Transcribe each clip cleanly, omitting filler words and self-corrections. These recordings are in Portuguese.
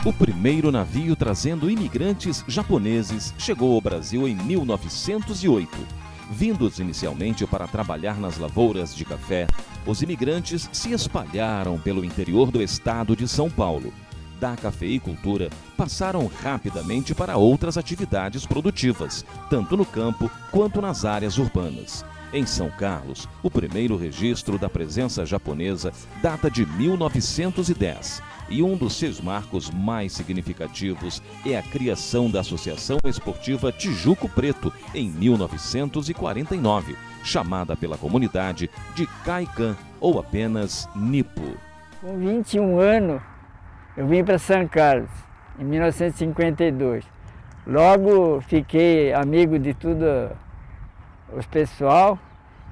O primeiro navio trazendo imigrantes japoneses chegou ao Brasil em 1908. Vindos inicialmente para trabalhar nas lavouras de café, os imigrantes se espalharam pelo interior do estado de São Paulo. Da cafeicultura, passaram rapidamente para outras atividades produtivas, tanto no campo quanto nas áreas urbanas. Em São Carlos, o primeiro registro da presença japonesa data de 1910. E um dos seus marcos mais significativos é a criação da Associação Esportiva Tijuco Preto, em 1949, chamada pela comunidade de Kaikan, ou apenas Nipo. Com 21 anos, eu vim para São Carlos, em 1952. Logo fiquei amigo de tudo os pessoal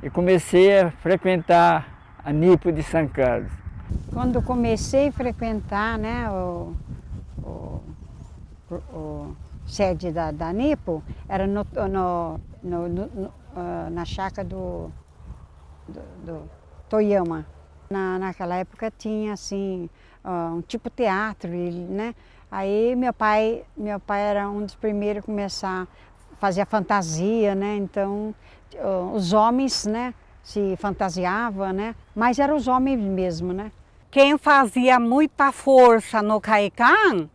e comecei a frequentar a Nipo de São Carlos. Quando comecei a frequentar, né, sede da Nipo, era na chácara do Toyama. Naquela época tinha assim, um tipo teatro, né? Aí meu pai era um dos primeiros a começar a fazer a fantasia, né? Então os homens, né, se fantasiavam, né? Mas eram os homens mesmo, né? Quem fazia muita força no Kaikan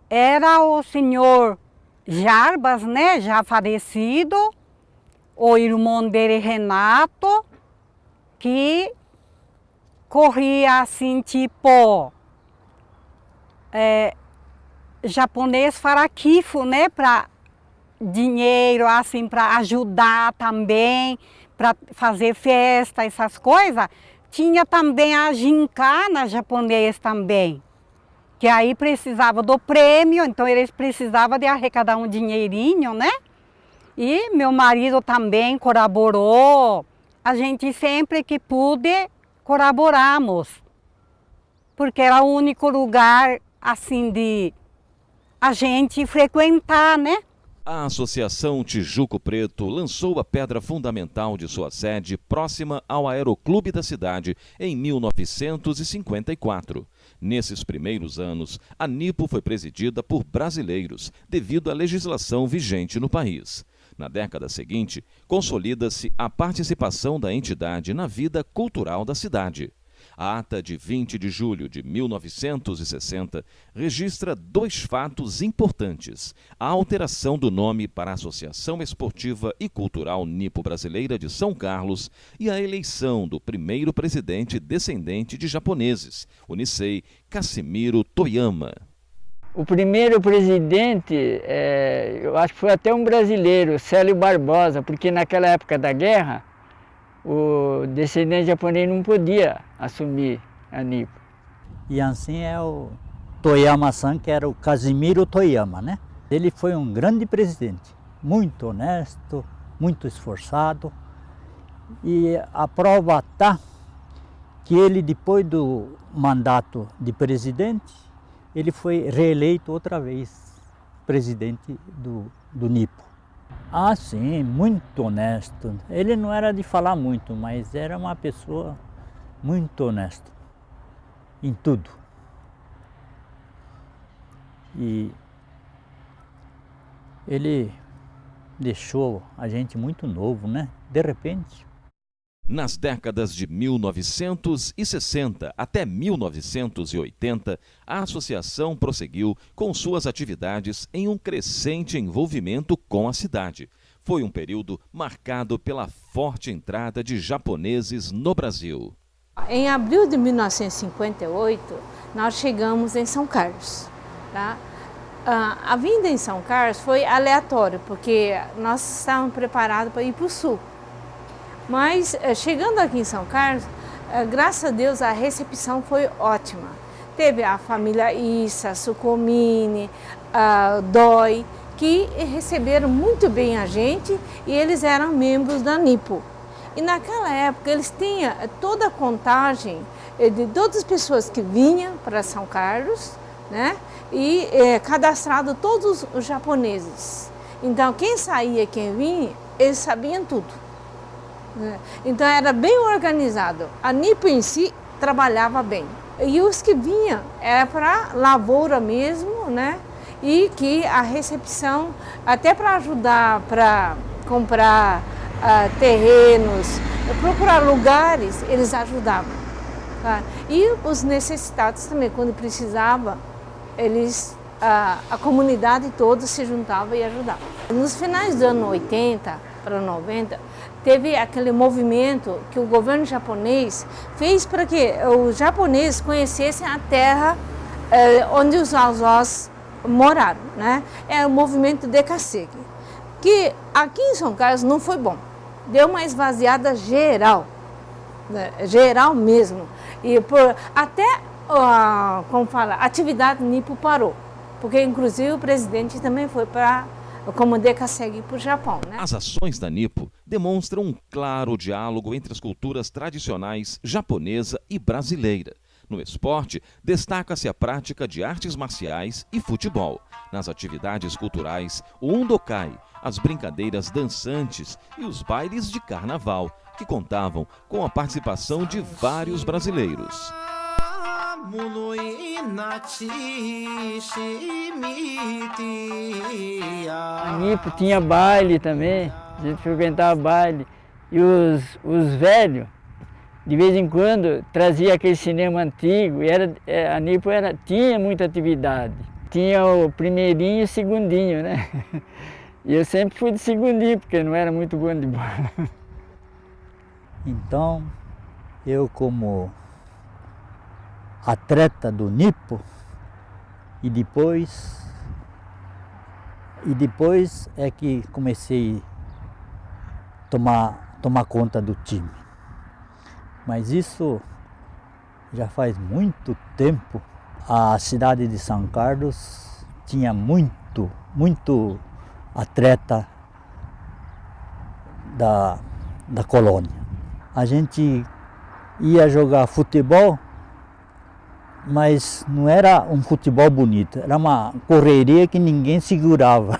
era o senhor Jarbas, né, já falecido, o irmão dele, Renato, que corria assim, tipo, japonês faraquifo, né, para dinheiro, assim, para ajudar também, para fazer festa, essas coisas. Tinha também a gincana japonesa também, que aí precisava do prêmio, então eles precisavam de arrecadar um dinheirinho, né? E meu marido também colaborou, a gente sempre que pude colaboramos, porque era o único lugar assim de a gente frequentar, né? A Associação Tijuco Preto lançou a pedra fundamental de sua sede próxima ao Aeroclube da cidade em 1954. Nesses primeiros anos, a Nipo foi presidida por brasileiros, devido à legislação vigente no país. Na década seguinte, consolida-se a participação da entidade na vida cultural da cidade. A ata de 20 de julho de 1960 registra dois fatos importantes: a alteração do nome para a Associação Esportiva e Cultural Nipo Brasileira de São Carlos e a eleição do primeiro presidente descendente de japoneses, o Nisei Casimiro Toyama. O primeiro presidente, eu acho que foi até um brasileiro, Célio Barbosa, porque naquela época da guerra, o descendente japonês não podia assumir a Nipo. E assim é o Toyama-san, que era o Casimiro Toyama, né? Ele foi um grande presidente, muito honesto, muito esforçado. E a prova está que ele, depois do mandato de presidente, ele foi reeleito outra vez presidente do Nipo. Ah, sim, muito honesto. Ele não era de falar muito, mas era uma pessoa muito honesta em tudo. E ele deixou a gente muito novo, né? De repente. Nas décadas de 1960 até 1980, a associação prosseguiu com suas atividades em um crescente envolvimento com a cidade. Foi um período marcado pela forte entrada de japoneses no Brasil. Em abril de 1958, nós chegamos em São Carlos. Tá? A vinda em São Carlos foi aleatória, porque nós estávamos preparados para ir para o sul. Mas chegando aqui em São Carlos, graças a Deus a recepção foi ótima. Teve a família Issa, Sucomini, Dói, que receberam muito bem a gente e eles eram membros da Nipo. E naquela época eles tinham toda a contagem de todas as pessoas que vinham para São Carlos, né? E cadastrado todos os japoneses. Então quem saía, quem vinha, eles sabiam tudo. Então era bem organizado. A Nipo em si trabalhava bem. E os que vinham era para lavoura mesmo, né? E que a recepção, até para ajudar, para comprar terrenos, procurar lugares, eles ajudavam. Tá? E os necessitados também, quando precisava, a comunidade toda se juntava e ajudava. Nos finais dos anos 80 para 90, teve aquele movimento que o governo japonês fez para que os japoneses conhecessem a terra onde os avós moraram, né? É o movimento Dekasegi, que aqui em São Carlos não foi bom. Deu uma esvaziada geral, né? Geral mesmo. E até, como fala, a atividade nipo parou, porque inclusive o presidente também foi como Dekasegi para o Japão, né? As ações da Nipo demonstram um claro diálogo entre as culturas tradicionais japonesa e brasileira. No esporte, destaca-se a prática de artes marciais e futebol. Nas atividades culturais, o Undokai, as brincadeiras dançantes e os bailes de carnaval, que contavam com a participação de vários brasileiros. A Nipo tinha baile também, a gente frequentava baile. E os velhos, de vez em quando, trazia aquele cinema antigo. E a Nipo tinha muita atividade. Tinha o primeirinho e o segundinho, né? E eu sempre fui de segundinho, porque não era muito bom de bola. Então, eu como atleta do Nipo, e depois é que comecei a tomar conta do time. Mas isso já faz muito tempo. A cidade de São Carlos tinha muito atleta da colônia. A gente ia jogar futebol, mas não era um futebol bonito, era uma correria que ninguém segurava.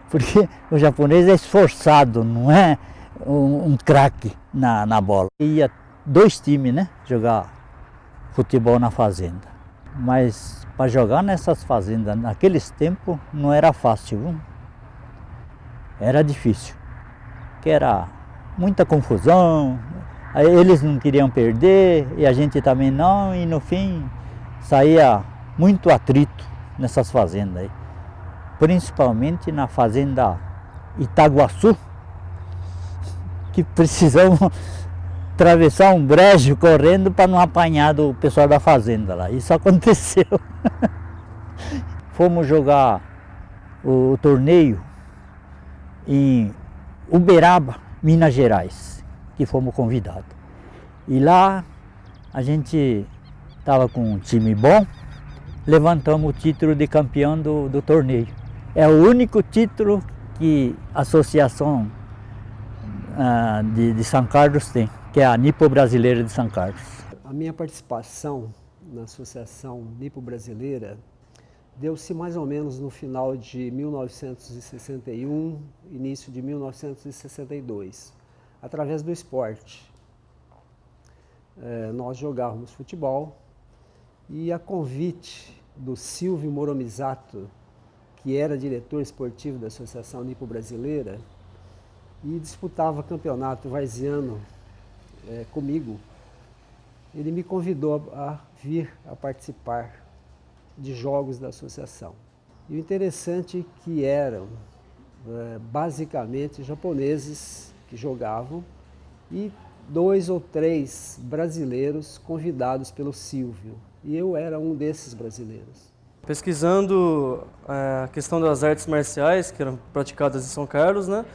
Porque o japonês é esforçado, não é um craque na bola. Ia 2 times, né, jogar futebol na fazenda. Mas para jogar nessas fazendas, naqueles tempos, não era fácil, viu? Era difícil, porque era muita confusão, eles não queriam perder e a gente também não, e no fim saía muito atrito nessas fazendas aí. Principalmente na fazenda Itaguaçu, que precisamos atravessar um brejo correndo para não apanhar do pessoal da fazenda lá. Isso aconteceu. Fomos jogar o torneio em Uberaba, Minas Gerais, que fomos convidados. E lá a gente estava com um time bom, levantamos o título de campeão do torneio. É o único título que a Associação de São Carlos tem, que é a Nipo Brasileira de São Carlos. A minha participação na Associação Nipo Brasileira deu-se mais ou menos no final de 1961, início de 1962, através do esporte. Nós jogávamos futebol e a convite do Silvio Moromizato, que era diretor esportivo da Associação Nipo Brasileira e disputava campeonato varziano comigo, ele me convidou a vir a participar de jogos da associação. E o interessante é que eram basicamente japoneses que jogavam e 2 ou 3 brasileiros convidados pelo Silvio. E eu era um desses brasileiros. Pesquisando a questão das artes marciais que eram praticadas em São Carlos, né,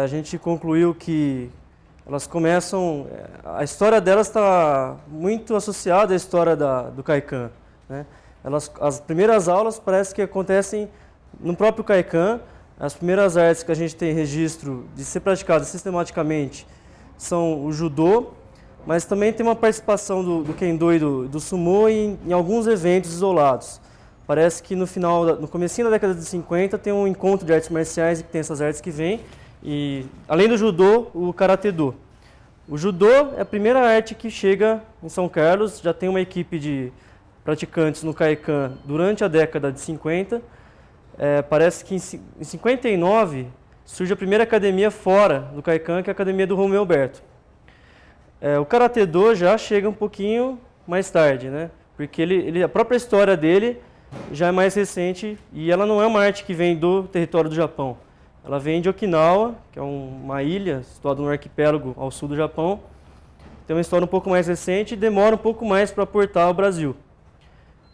a gente concluiu que elas começam, a história delas está muito associada à história do Kaikan, né? As primeiras aulas parece que acontecem no próprio Kaikan. As primeiras artes que a gente tem registro de ser praticadas sistematicamente são o judô, mas também tem uma participação do kendo e do sumô em alguns eventos isolados. Parece que no comecinho da década de 50 tem um encontro de artes marciais e que tem essas artes que vêm, e além do judô, o karatê-do. O judô é a primeira arte que chega em São Carlos, já tem uma equipe de praticantes no Caican durante a década de 50. Parece que em 59 surge a primeira academia fora do Caican, que é a academia do Romeu Alberto. O Karatê-Do já chega um pouquinho mais tarde, né? Porque a própria história dele já é mais recente e ela não é uma arte que vem do território do Japão. Ela vem de Okinawa, que é uma ilha situada no arquipélago ao sul do Japão. Tem uma história um pouco mais recente e demora um pouco mais para aportar ao Brasil.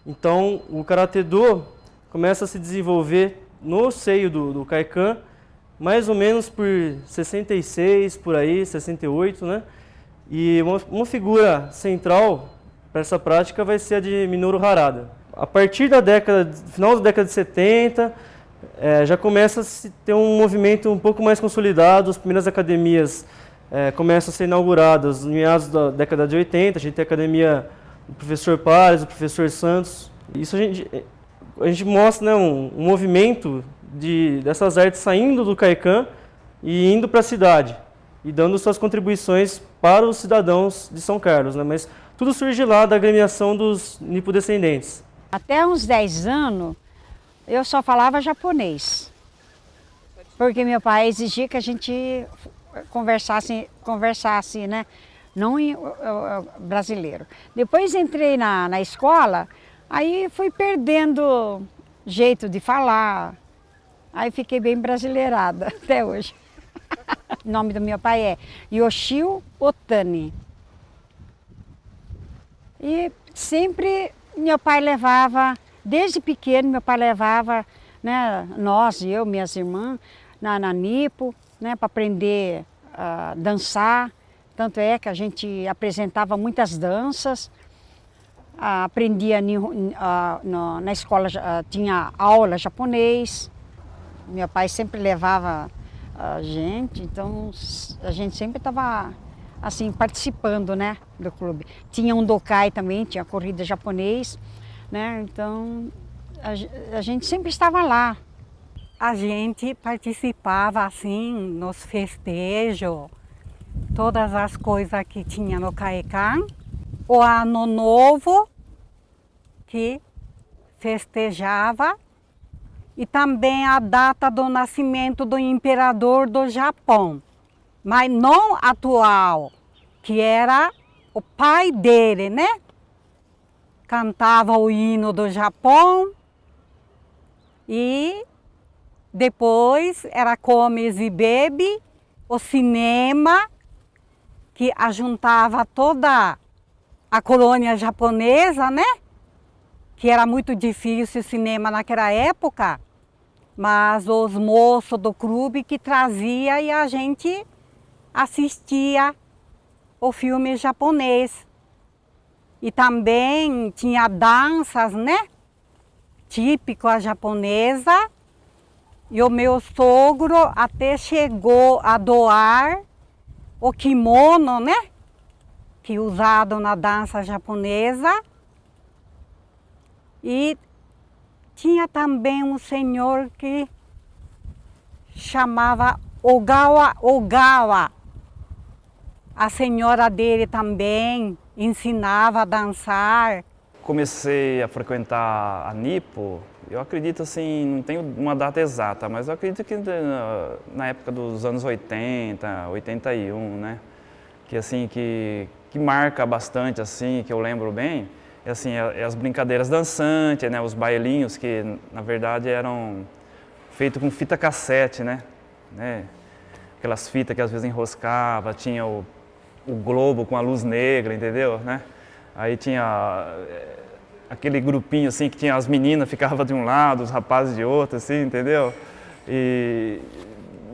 Então, o Karatê-Do começa a se desenvolver no seio do Caican, mais ou menos por 66, por aí, 68, né? E uma figura central para essa prática vai ser a de Minoru Harada. A partir final da década de 70, já começa a se ter um movimento um pouco mais consolidado, as primeiras academias começam a ser inauguradas em meados da década de 80, a gente tem a academia do professor Pares, do professor Santos. Isso a gente mostra, né, um movimento dessas artes saindo do Caican e indo para a cidade, e dando suas contribuições para os cidadãos de São Carlos, né? Mas tudo surge lá da agremiação dos nipodescendentes. Até uns 10 anos, eu só falava japonês, porque meu pai exigia que a gente conversasse, né? Não em brasileiro. Depois entrei na escola, aí fui perdendo jeito de falar, aí fiquei bem brasileirada até hoje. O nome do meu pai é Yoshio Otani. E sempre meu pai levava, desde pequeno meu pai levava, né, eu, minhas irmãs, na Nipo, né, para aprender a dançar. Tanto é que a gente apresentava muitas danças, aprendia na escola, tinha aula japonês. Meu pai sempre levava a gente, então a gente sempre estava assim, participando, né, do clube. Tinha um dokai também, tinha corrida japonês, né, então a gente sempre estava lá. A gente participava assim nos festejos, todas as coisas que tinha no Caican, o Ano Novo, que festejava, e também a data do nascimento do imperador do Japão, mas não atual, que era o pai dele, né? Cantava o hino do Japão e depois era comes e bebe, o cinema, que ajuntava toda a colônia japonesa, né? Que era muito difícil o cinema naquela época, mas os moços do clube que trazia e a gente assistia o filme japonês. E também tinha danças, né? Típico a japonesa. E o meu sogro até chegou a doar o kimono, né? Que é usado na dança japonesa. E tinha também um senhor que chamava Ogawa. A senhora dele também ensinava a dançar. Comecei a frequentar a Nipo, eu acredito assim, não tenho uma data exata, mas eu acredito que na época dos anos 80, 81, né? Que assim, que marca bastante, assim, que eu lembro bem, assim, as brincadeiras dançantes, né, os bailinhos que na verdade eram feitos com fita cassete, né, aquelas fitas que às vezes enroscava, tinha o globo com a luz negra, entendeu, né? Aí tinha aquele grupinho assim que tinha as meninas ficavam de um lado, os rapazes de outro, assim, entendeu? E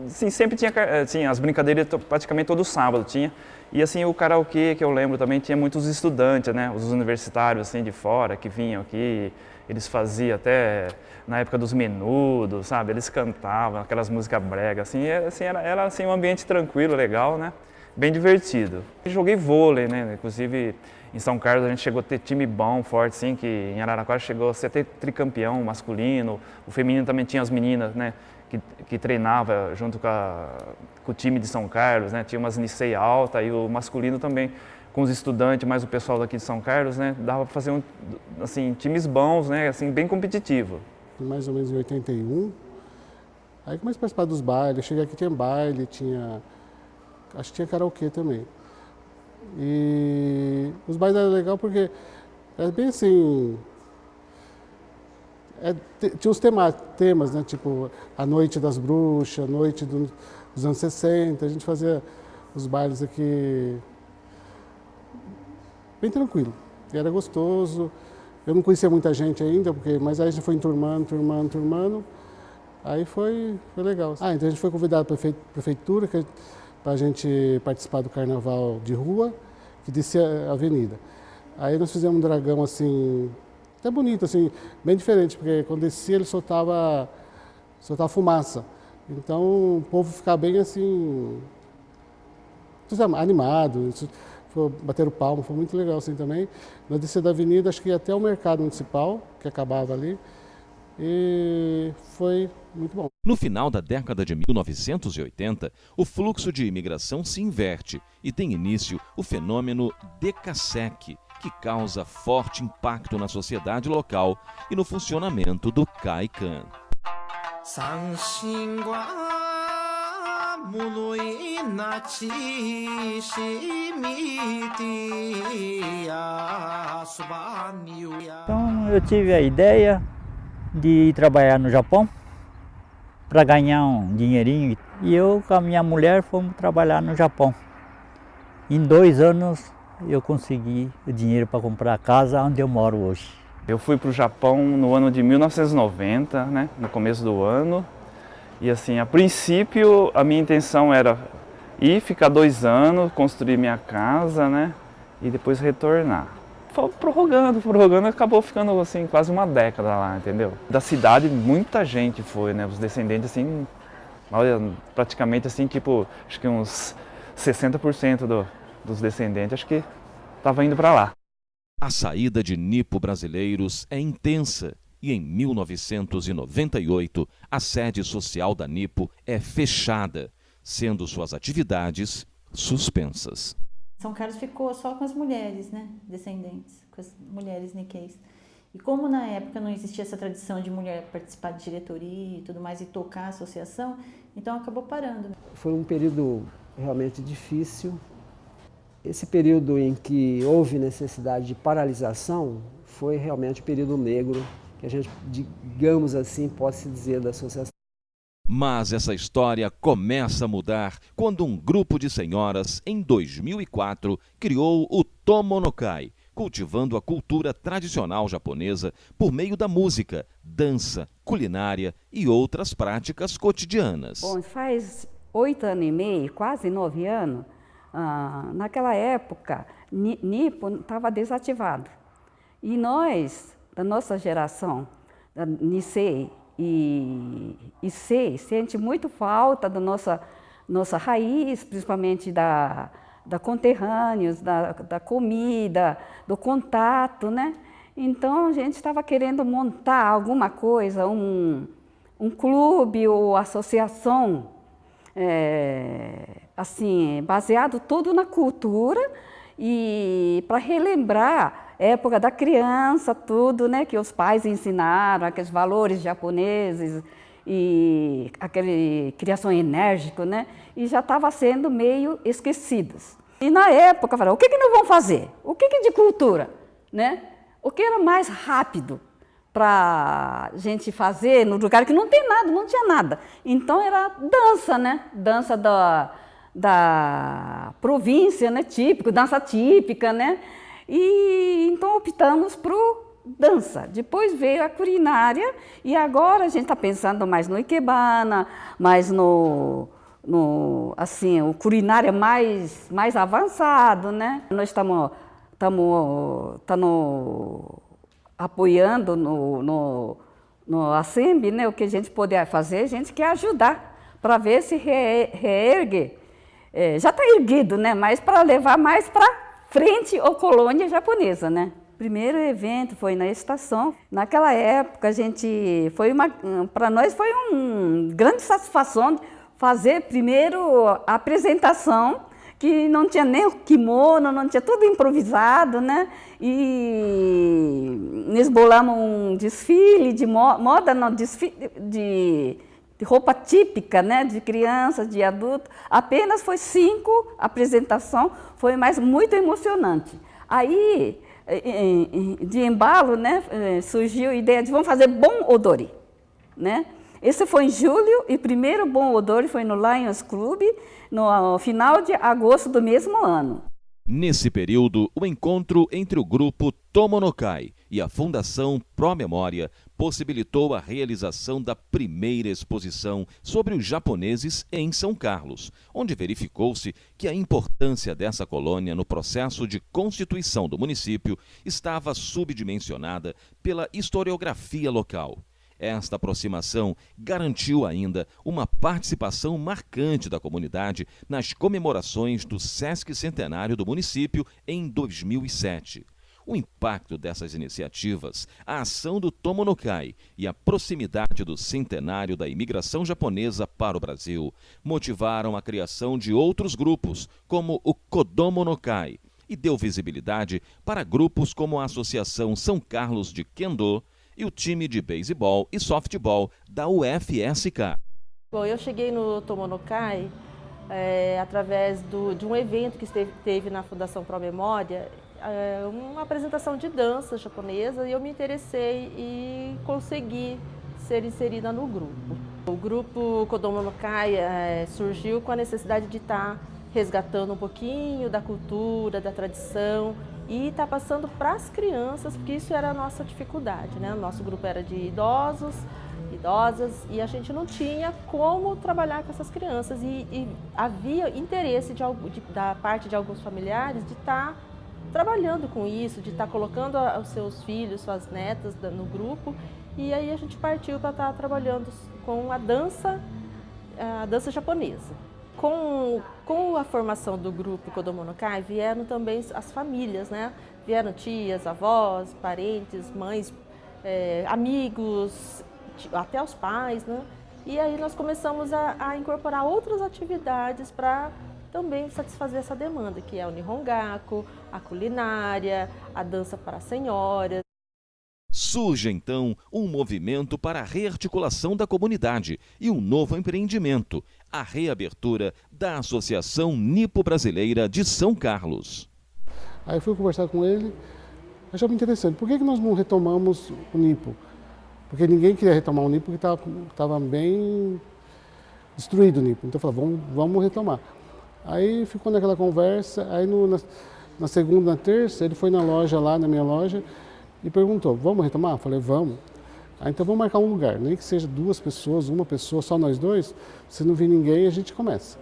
sim, sempre tinha as brincadeiras praticamente todo sábado tinha. E assim, o karaokê, que eu lembro também, tinha muitos estudantes, né, os universitários assim de fora que vinham aqui, eles faziam até na época dos Menudos, sabe? Eles cantavam aquelas músicas bregas, assim, era assim um ambiente tranquilo, legal, né? Bem divertido. Eu joguei vôlei, né? Inclusive em São Carlos a gente chegou a ter time bom, forte, assim, que em Araraquara chegou a ser tricampeão masculino, o feminino também tinha as meninas, né? que treinava junto com o time de São Carlos, né? Tinha umas Nicei alta e o masculino também com os estudantes, mais o pessoal daqui de São Carlos, né? Dava para fazer assim, times bons, né? Assim, bem competitivo. Mais ou menos em 81, aí comecei a participar dos bailes. Cheguei aqui, tinha baile, acho que tinha karaokê também. E os bailes eram legais porque era bem assim, tinha os temas, né? Tipo a Noite das Bruxas, a Noite dos anos 60, a gente fazia os bailes aqui bem tranquilo, e era gostoso. Eu não conhecia muita gente ainda, mas aí a gente foi turmando, aí foi legal. Então a gente foi convidado pela prefeitura para a gente participar do carnaval de rua, que descia a avenida. Aí nós fizemos um dragão assim, até bonito, assim, bem diferente, porque quando descia ele soltava fumaça. Então o povo ficava bem assim, animado. Bateram palma, foi muito legal assim também. Na descida da avenida, acho que ia até o mercado municipal, que acabava ali, e foi muito bom. No final da década de 1980, o fluxo de imigração se inverte e tem início o fenômeno Decasec, que causa forte impacto na sociedade local e no funcionamento do CAICAN. Então eu tive a ideia de ir trabalhar no Japão para ganhar um dinheirinho. E eu com a minha mulher fomos trabalhar no Japão. Em 2 anos eu consegui o dinheiro para comprar a casa onde eu moro hoje. Eu fui para o Japão no ano de 1990, né, no começo do ano. E assim, a princípio a minha intenção era ir ficar 2 anos, construir minha casa, né, e depois retornar. Foi prorrogando, acabou ficando assim quase uma década lá, entendeu? Da cidade muita gente foi, né, os descendentes assim, olha, praticamente assim, tipo, acho que uns 60% dos descendentes, acho que estava indo para lá. A saída de nipo-brasileiros é intensa e em 1998 a sede social da Nipo é fechada, sendo suas atividades suspensas. São Carlos ficou só com as mulheres, né, descendentes, com as mulheres niqueis. E como na época não existia essa tradição de mulher participar de diretoria e tudo mais e tocar a associação, então acabou parando. Foi um período realmente difícil. Esse período em que houve necessidade de paralisação foi realmente o período negro, que a gente, digamos assim, pode-se dizer da associação. Mas essa história começa a mudar quando um grupo de senhoras, em 2004, criou o Tomonokai, cultivando a cultura tradicional japonesa por meio da música, dança, culinária e outras práticas cotidianas. Bom, faz 8 anos e meio, quase 9 anos, naquela época, Nipo estava desativado. E nós, da nossa geração, da Nicei e Sei, sente muito falta da nossa raiz, principalmente da conterrâneos, da comida, do contato, né? Então a gente estava querendo montar alguma coisa, um clube ou associação, assim, baseado tudo na cultura e para relembrar a época da criança, tudo, né, que os pais ensinaram, aqueles valores japoneses e aquele criação enérgica, né, e já estava sendo meio esquecidos. E na época, eu falei, o que nós vamos fazer? O que de cultura, né? O que era mais rápido para a gente fazer no lugar que não tem nada, não tinha nada. Então era dança, né? Dança da província, né? Típico, dança típica, né? E então optamos por dança. Depois veio a culinária e agora a gente está pensando mais no ikebana, mais assim, o culinária mais avançado, né? Nós estamos apoiando no Assembly, né? O que a gente puder fazer, a gente quer ajudar para ver se reergue. Já está erguido, né? Mas para levar mais para frente a colônia japonesa, né? Primeiro evento foi na estação. Naquela época, para nós foi uma grande satisfação fazer primeiro a apresentação, que não tinha nem o kimono, não tinha tudo improvisado, né? E nós bolamos um desfile de moda, não, desfile de roupa típica, né? De crianças, de adultos. Apenas foi 5 apresentações, foi mais muito emocionante. Aí, de embalo, né? Surgiu a ideia de vamos fazer Bon Odori, né? Esse foi em julho e o primeiro Bon Odori foi no Lions Club, no final de agosto do mesmo ano. Nesse período, o encontro entre o grupo Tomonokai e a Fundação Pro Memória possibilitou a realização da primeira exposição sobre os japoneses em São Carlos, onde verificou-se que a importância dessa colônia no processo de constituição do município estava subdimensionada pela historiografia local. Esta aproximação garantiu ainda uma participação marcante da comunidade nas comemorações do Sesc Centenário do município em 2007. O impacto dessas iniciativas, a ação do Tomonokai e a proximidade do centenário da imigração japonesa para o Brasil motivaram a criação de outros grupos, como o Kodomonokai, e deu visibilidade para grupos como a Associação São Carlos de Kendo e o time de beisebol e softball da UFSK. Bom, eu cheguei no Tomonokai através de um evento que teve na Fundação Pro Memória, uma apresentação de dança japonesa, e eu me interessei e consegui ser inserida no grupo. O grupo Kodomonokai surgiu com a necessidade de estar resgatando um pouquinho da cultura, da tradição, e está passando para as crianças, porque isso era a nossa dificuldade, né? O nosso grupo era de idosos, idosas, e a gente não tinha como trabalhar com essas crianças. E havia interesse da parte de alguns familiares de estar trabalhando com isso, de estar colocando os seus filhos, suas netas no grupo. E aí a gente partiu para estar trabalhando com a dança japonesa. Com a formação do grupo Kodomonokai, vieram também as famílias, né? Vieram tias, avós, parentes, mães, amigos, até os pais, né? E aí nós começamos a incorporar outras atividades para também satisfazer essa demanda, que é o Nihongaku, a culinária, a dança para senhoras. Surge, então, um movimento para a rearticulação da comunidade e um novo empreendimento, a reabertura da Associação Nipo-Brasileira de São Carlos. Aí fui conversar com ele, achava interessante. Por que nós não retomamos o Nipo? Porque ninguém queria retomar o Nipo, porque estava bem destruído o Nipo. Então eu falei, vamos retomar. Aí ficou naquela conversa, aí na segunda, na terça, ele foi na loja lá, na minha loja, e perguntou, vamos retomar? Eu falei, vamos. Aí, então vamos marcar um lugar, nem que seja 2 pessoas, 1 pessoa, só nós 2, se não vir ninguém, a gente começa.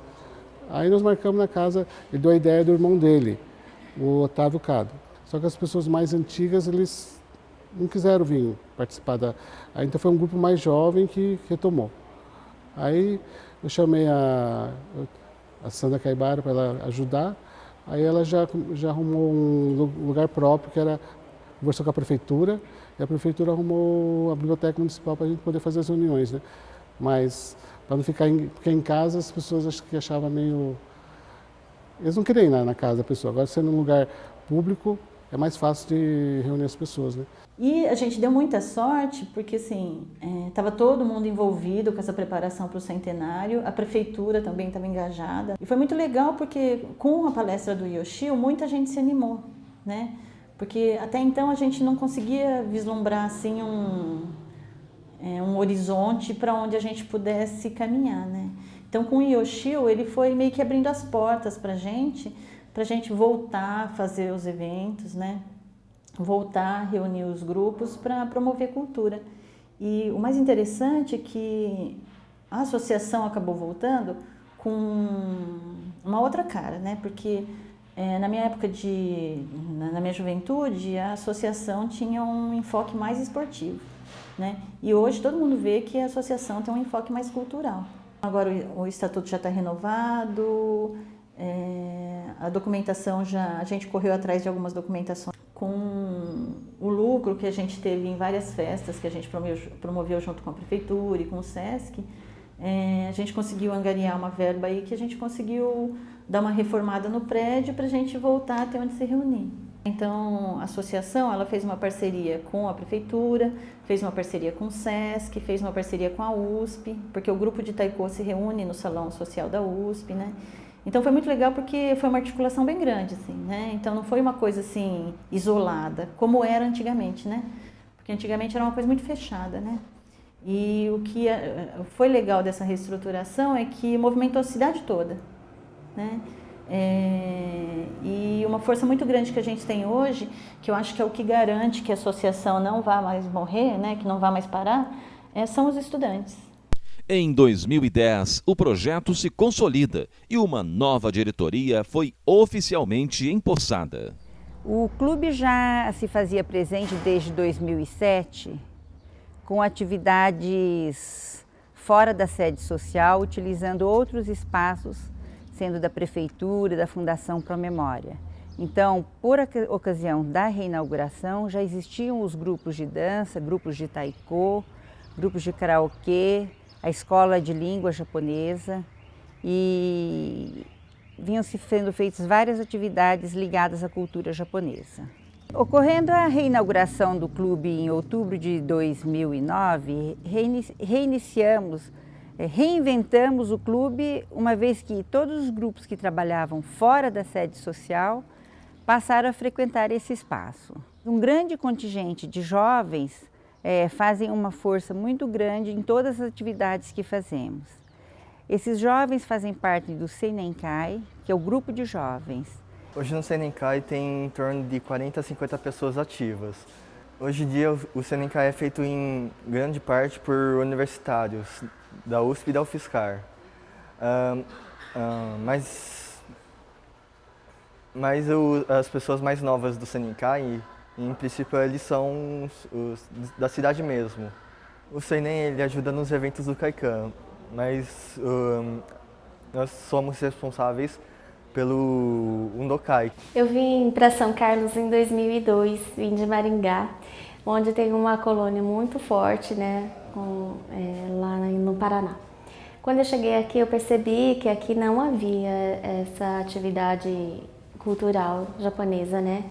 Aí nós marcamos na casa, ele deu a ideia do irmão dele, o Otávio Cado. Só que as pessoas mais antigas, eles não quiseram vir participar Aí então foi um grupo mais jovem que retomou. Aí eu chamei a Sandra Caibara para ela ajudar, aí ela já arrumou um lugar próprio, que era... Conversou com a prefeitura, e a prefeitura arrumou a biblioteca municipal para a gente poder fazer as reuniões, né? Mas, para não ficar em casa, as pessoas acho que achavam meio... Eles não queriam ir na casa da pessoa. Agora, sendo um lugar público, é mais fácil de reunir as pessoas, né? E a gente deu muita sorte, porque assim, estava todo mundo envolvido com essa preparação para o centenário, a prefeitura também estava engajada. E foi muito legal, porque com a palestra do Yoshio, muita gente se animou, né? Porque até então a gente não conseguia vislumbrar assim um horizonte para onde a gente pudesse caminhar, né? Então com o Yoshio ele foi meio que abrindo as portas para a gente voltar a fazer os eventos, né? Voltar a reunir os grupos para promover cultura. E o mais interessante é que a associação acabou voltando com uma outra cara, né? Porque na minha época na minha juventude, a associação tinha um enfoque mais esportivo, né? E hoje todo mundo vê que a associação tem um enfoque mais cultural. Agora o estatuto já está renovado, a documentação a gente correu atrás de algumas documentações com o lucro que a gente teve em várias festas que a gente promoveu junto com a Prefeitura e com o SESC, a gente conseguiu angariar uma verba aí que a gente conseguiu dar uma reformada no prédio para a gente voltar a ter onde se reunir. Então, a associação ela fez uma parceria com a Prefeitura, fez uma parceria com o SESC, fez uma parceria com a USP, porque o grupo de taiko se reúne no Salão Social da USP, né? Então foi muito legal porque foi uma articulação bem grande, assim, né? Então não foi uma coisa assim isolada, como era antigamente, né? Porque antigamente era uma coisa muito fechada, né? E o que foi legal dessa reestruturação é que movimentou a cidade toda, né? E uma força muito grande que a gente tem hoje, que eu acho que é o que garante que a associação não vá mais morrer, né? Que não vá mais parar, são os estudantes. Em 2010, o projeto se consolida e uma nova diretoria foi oficialmente empossada. O clube já se fazia presente desde 2007, com atividades fora da sede social, utilizando outros espaços, sendo da Prefeitura, da Fundação Promemória. Então, por ocasião da reinauguração, já existiam os grupos de dança, grupos de taiko, grupos de karaokê, a escola de língua japonesa e vinham se sendo feitas várias atividades ligadas à cultura japonesa. Ocorrendo a reinauguração do clube em outubro de 2009, reinventamos o clube, uma vez que todos os grupos que trabalhavam fora da sede social passaram a frequentar esse espaço. Um grande contingente de jovens fazem uma força muito grande em todas as atividades que fazemos. Esses jovens fazem parte do Seinenkai, que é o grupo de jovens. Hoje no Seinenkai tem em torno de 40 a 50 pessoas ativas. Hoje em dia o Seinenkai é feito em grande parte por universitários da USP e da UFSCar. Mas as pessoas mais novas do Seinenkai, em princípio, eles são os da cidade mesmo. O Seinen ele ajuda nos eventos do Kaikan, mas nós somos responsáveis pelo Undokai. Eu vim para São Carlos em 2002, vim de Maringá, onde tem uma colônia muito forte, né, lá no Paraná. Quando eu cheguei aqui, eu percebi que aqui não havia essa atividade cultural japonesa, né?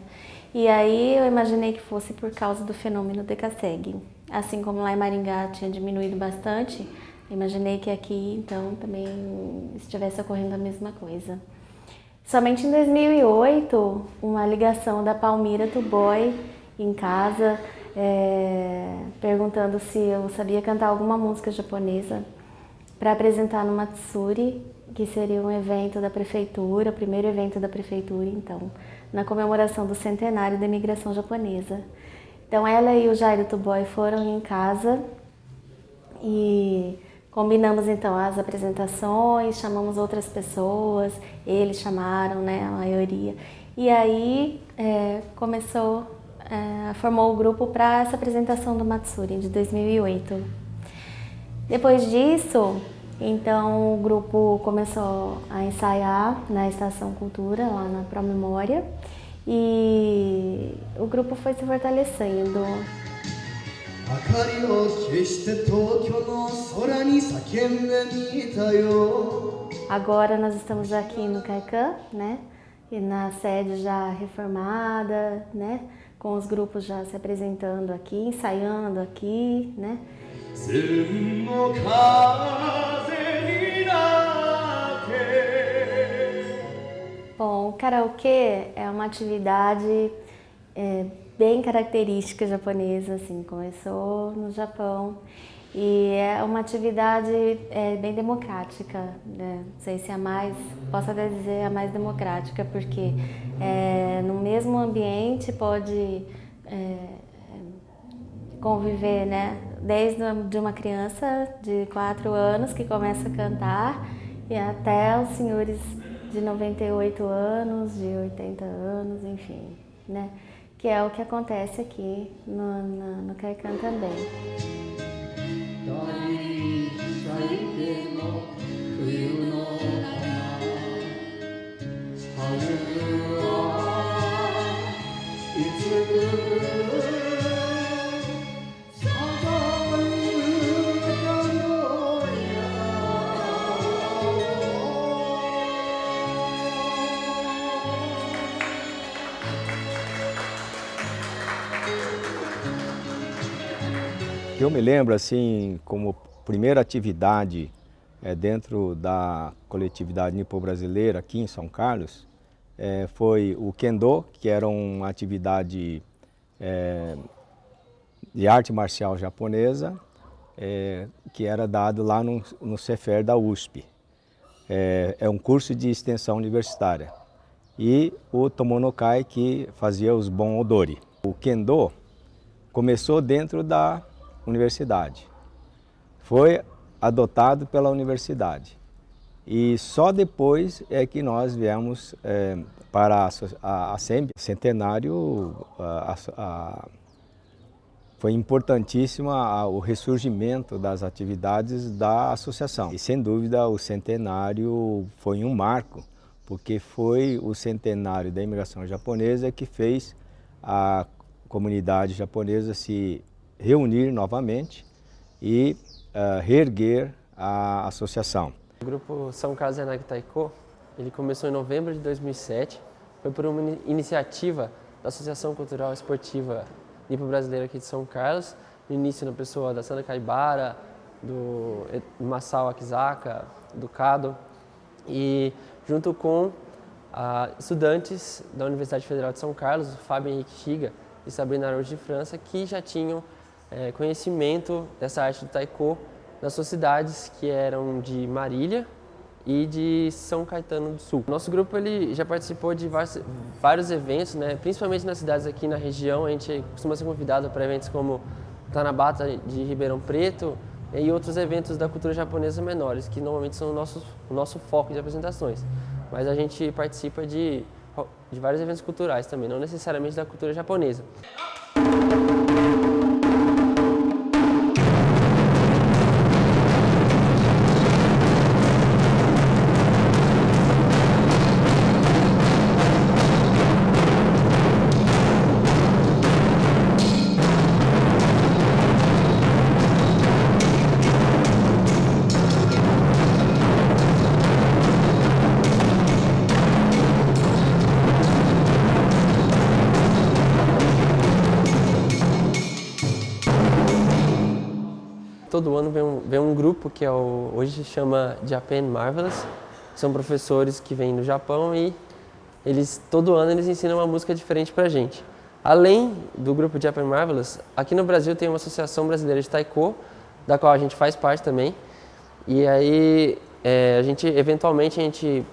E aí eu imaginei que fosse por causa do fenômeno Dekasegi. Assim como lá em Maringá tinha diminuído bastante, eu imaginei que aqui então também estivesse ocorrendo a mesma coisa. Somente em 2008, uma ligação da Palmira Tuboy em casa, perguntando se eu sabia cantar alguma música japonesa para apresentar no Matsuri, que seria um evento da prefeitura, o primeiro evento da prefeitura, então, na comemoração do centenário da imigração japonesa. Então ela e o Jairo Tuboy foram em casa e combinamos então as apresentações, chamamos outras pessoas, eles chamaram, né, a maioria. E aí formou o grupo para essa apresentação do Matsuri de 2008. Depois disso, então o grupo começou a ensaiar na Estação Cultura, lá na Promemória, e o grupo foi se fortalecendo. Agora nós estamos aqui no Kaikan, né? E na sede já reformada, né? Com os grupos já se apresentando aqui, ensaiando aqui, né? Bom, o karaokê é uma atividade bem característica japonesa, assim, começou no Japão e é uma atividade bem democrática, né? Não sei se é a mais, posso até dizer a mais democrática, porque no mesmo ambiente pode conviver, né? Desde de uma criança de 4 anos que começa a cantar e até os senhores de 98 anos, de 80 anos, enfim, né? Que é o que acontece aqui no Kaikan também. It's Eu me lembro, assim, como primeira atividade dentro da coletividade nipo-brasileira aqui em São Carlos, foi o Kendo, que era uma atividade de arte marcial japonesa, que era dado lá no Cefer da USP. É um curso de extensão universitária. E o Tomonokai, que fazia os Bon Odori. O Kendo começou dentro da universidade. Foi adotado pela universidade. E só depois é que nós viemos para a SEMB. Centenário, foi importantíssimo o ressurgimento das atividades da associação. E sem dúvida o centenário foi um marco, porque foi o centenário da imigração japonesa que fez a comunidade japonesa se reunir novamente e reerguer a associação. O grupo São Carlos Yanagi Taiko, ele começou em novembro de 2007, foi por uma iniciativa da Associação Cultural e Esportiva Nipo-Brasileira aqui de São Carlos, no início na pessoa da Sandra Kaibara, do Masao Akizaka, do Kado, e junto com estudantes da Universidade Federal de São Carlos, Fábio Henrique Shiga e Sabrina Araújo de França, que já tinham conhecimento dessa arte do taiko nas suas cidades, que eram de Marília e de São Caetano do Sul. Nosso grupo ele já participou de vários eventos, né? Principalmente nas cidades aqui na região. A gente costuma ser convidado para eventos como Tanabata de Ribeirão Preto e outros eventos da cultura japonesa menores, que normalmente são o nosso foco de apresentações. Mas a gente participa de vários eventos culturais também, não necessariamente da cultura japonesa. Todo ano vem um grupo que hoje se chama Japan Marvelous, que são professores que vêm do Japão e todo ano eles ensinam uma música diferente pra gente. Além do grupo Japan Marvelous, aqui no Brasil tem uma Associação Brasileira de Taiko, da qual a gente faz parte também. E aí eventualmente a gente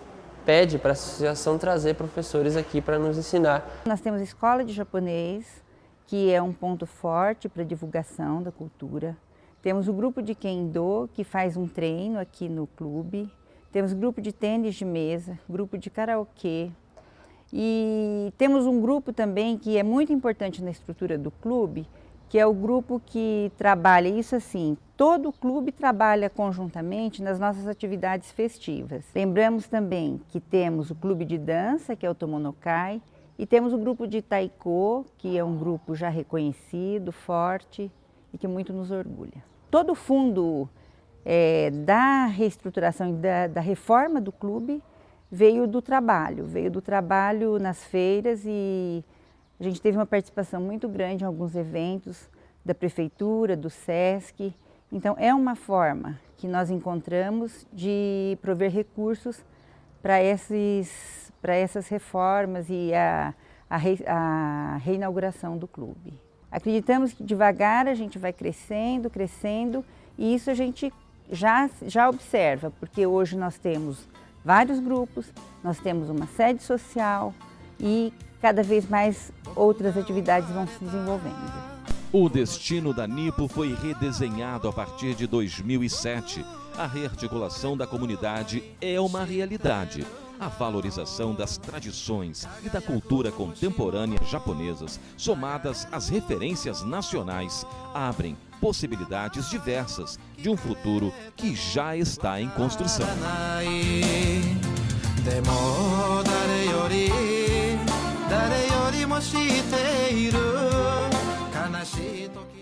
pede para a associação trazer professores aqui para nos ensinar. Nós temos a escola de japonês, que é um ponto forte para a divulgação da cultura. Temos o grupo de Kendo, que faz um treino aqui no clube. Temos grupo de tênis de mesa, grupo de karaokê. E temos um grupo também que é muito importante na estrutura do clube, que é o grupo que trabalha, isso assim, todo o clube trabalha conjuntamente nas nossas atividades festivas. Lembramos também que temos o clube de dança, que é o Tomonokai, e temos o grupo de Taiko, que é um grupo já reconhecido, forte e que muito nos orgulha. Todo o fundo da reestruturação e da reforma do clube veio do trabalho nas feiras, e a gente teve uma participação muito grande em alguns eventos da prefeitura, do SESC. Então é uma forma que nós encontramos de prover recursos para essas reformas e a reinauguração do clube. Acreditamos que devagar a gente vai crescendo, e isso a gente já observa, porque hoje nós temos vários grupos, nós temos uma sede social e cada vez mais outras atividades vão se desenvolvendo. O destino da Nipo foi redesenhado a partir de 2007. A rearticulação da comunidade é uma realidade. A valorização das tradições e da cultura contemporânea japonesas, somadas às referências nacionais, abrem possibilidades diversas de um futuro que já está em construção. 悲しい時